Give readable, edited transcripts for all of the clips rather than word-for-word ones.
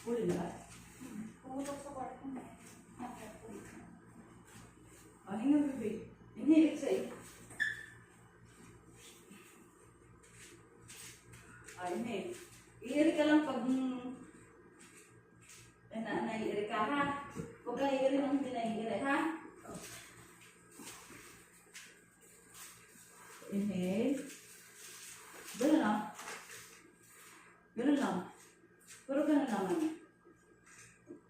Huli na. Pumutok sa kwarto mo. Hinga bibig. Hinihilig sa'yo. Hinihilig. Iiri ka lang pag naiiri ka, ha? Huwag kang iiri nang hindi naiiri, ha? Inhale. Ganun lang. Ganun lang. Pero ganun lang naman.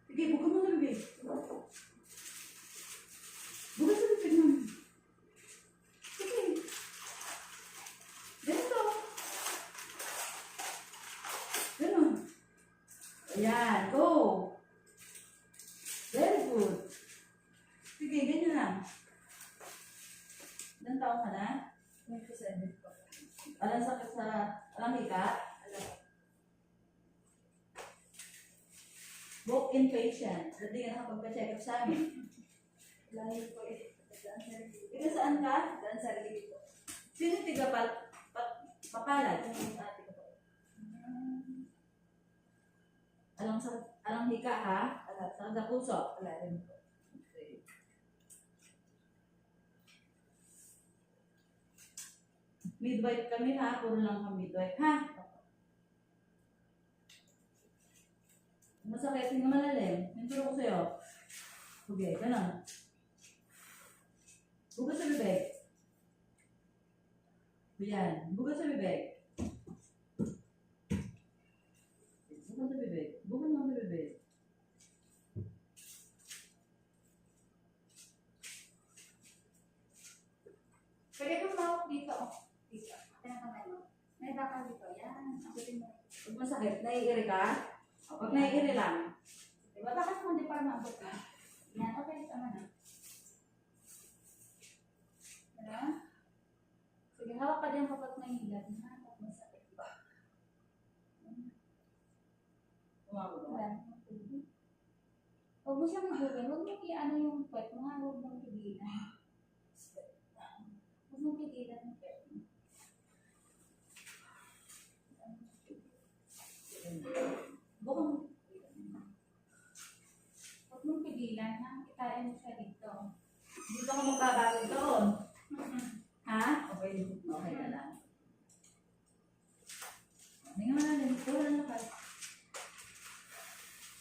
Sige, buka mo na bibig. Buka sa bibig mo. Sige. Ganito. Ganun. Ayan, go. Very good. Sige, ganyan lang. Ilang taon ka na? 27 po. Alam sakit sa alam hika? Walk-in patient. Hindi ka nakapagpa-check up sa amin. Layo po eh. Daan sa Rigid. Tiga saan ka? Daan sa Rigid po. Sino tiga papalad? Yung ate ko po. Alam hika ha? Sa puso? Wala rin po. Okay. Midwife kami ha? Puro lang kami midwife ha? Masakit, hindi malalim. Ninturo ko sa'yo. Okay, ganun. Bukas sa bibig. Yan. Bukas sa bibig. Bukas sa bibig. Bukas sa bibig. Pwede kang mawak dito. Dito. Kaya kamay mo. May bakal dito. Yan. Akutin mo. Pag masakit, naiiri ka? Pag naiiri lang. Diba? Bakit mo hindi para maabot ka? Yan. Okay. Tama na. Diba? Sige. Hawak ka din kapag may hilat. Kapag masakit. Tumawag ka. Wala. Huwag mo siyang magugin. Huwag mo i-ano yung pwet mo nga. Huwag mong pigilan. Huwag mong pigilan yung pwet mo. Bukong. Huwag mong pigilan ha. Itain mo siya dito. Dito ka magbabago doon. Ha? Okay. Okay na lang. Hindi nga malalim. Wala na lakas.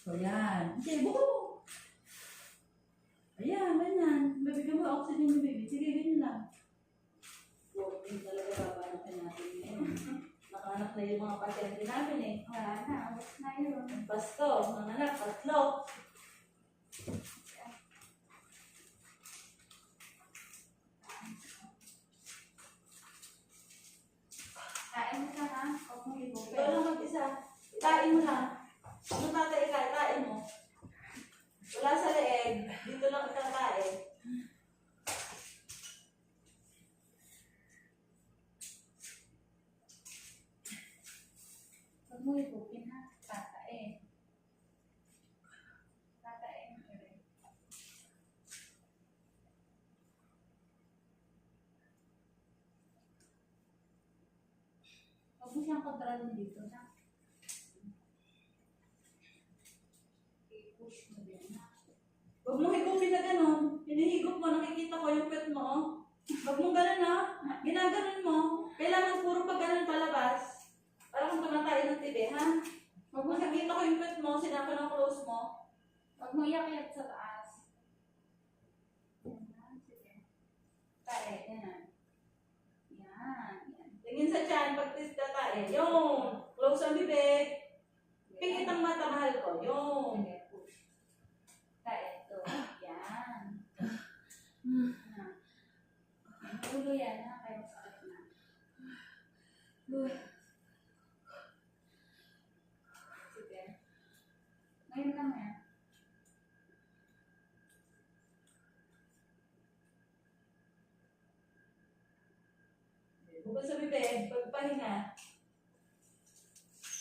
So, yan. Okay, buko mo. Ayan, ganyan. Babigyan mo oxygen yung baby. Sige, ganyan lang. Walking talaga babanakin natin ngayon. Nakahanap na yung mga pasyente namin eh. Wala na. Abot na yun. Pasto, mga anak, tatlo. Kain mo siya ha. Huwag mong Ikaw ibugin. lang mag-isa. Itain mo lang. Ano tatay ka, itain mo. Wala sa leeg. Dito lang itatae. Huwag mo ibugin ha. Tatae. Tatae mo rin. Huwag mo siyang kontrolin dito ha. I-push mo din ha. Huwag mong higupin na gano'n. Hinihigop mo, nakikita ko yung pet mo. Huwag mong gano'n ha. Ginaganon mo. Kailangan puro pag gano'n palabas. Para kung tumatay ng tibi, ha? Huwag mo nakikita ko yung pet mo, sinapa ng close mo. Huwag mo iyak-iyak sa taas. Yan ha. Sige. Tae. Yan. Yan. Yan. Tingin sa tiyan, pag tae. Yung, close ang bibig. Pingit ang mata, mahal ko. Yung. Sige, push. Tae. Ito. Yan. Ang ulo yan ha. Kaya masakit na. Sige. Ngayon naman. Bukod sa bibig, pagpahinga.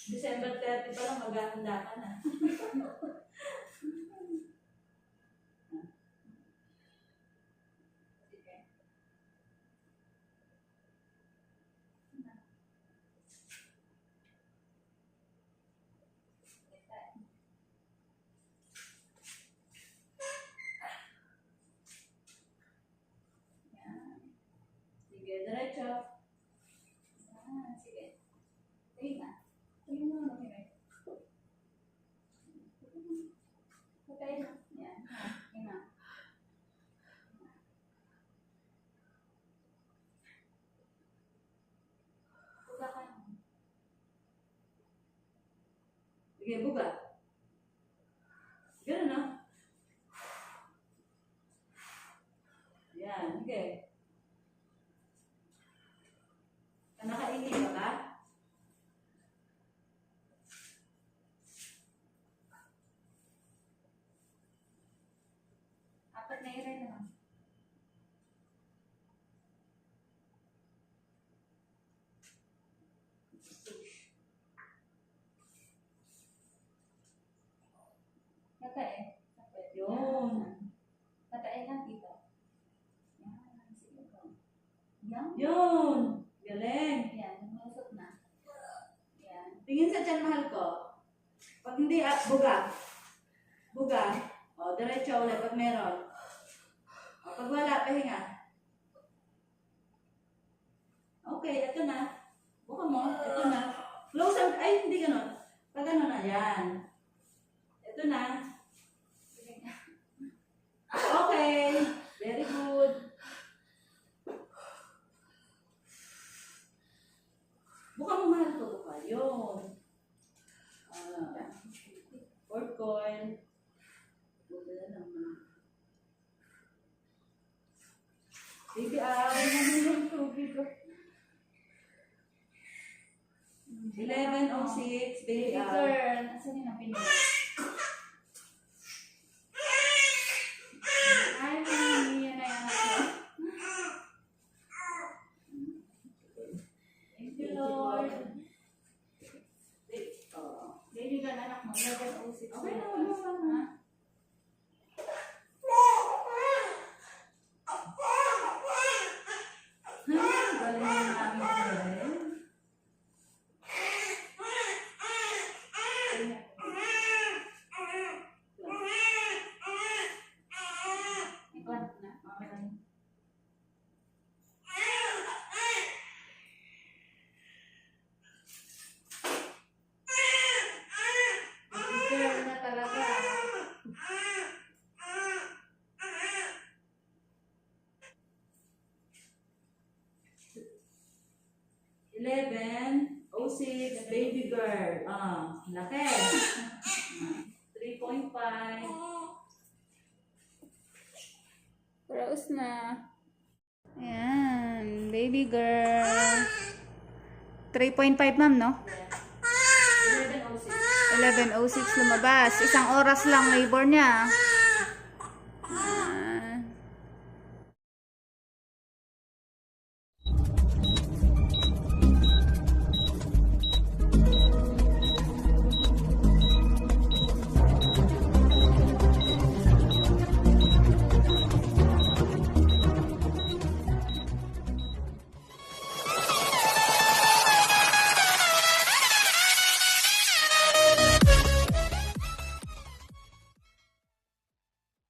December 30 pa lang, maghahanda ka na. Sige. Diretso. Sige. Ayun na. Ayun na, ano yun. Patay na. Yan. Ayun na. Buka ka na. Sige, buga. Ganun na. Yan, sige. Nakaingi ka ba? Apat na iray naman. Patay. Yun. Patay lang dito. Yan. Sige ko. Yan. Yun. Galing. Yan. Lumusot na. Yan. Tingin sa tiyan, mahal ko. Pag hindi, buga. Buga. O, diretso ulit pag meron. O, pag wala, pahinga. Okay, ito na. Buka mo. Ito na. Close out. Ay, hindi ganun. Pag ano na, yan. Ito na. Okay. Very good. Buka mo, mahal ko. Buka. Yun. Fourth coil. Buka na naman. Baby, naman yung tubig ko. 11:06, baby, Girl, asan yun ang pinili? Ay, mami, yan na yan ako. Thank you, Lord. Baby girl, anak mo, 11:06. Okay na, wala ka na. Galing yung aming rin. Ikaw na, okay lang. Baby girl na talaga. Eleven, 06, baby girl. Laki. 3.5. Rose na. Ayan, baby girl. 3.5 ma'am, no? 11:06. 11:06 lumabas. Isang oras lang labor niya.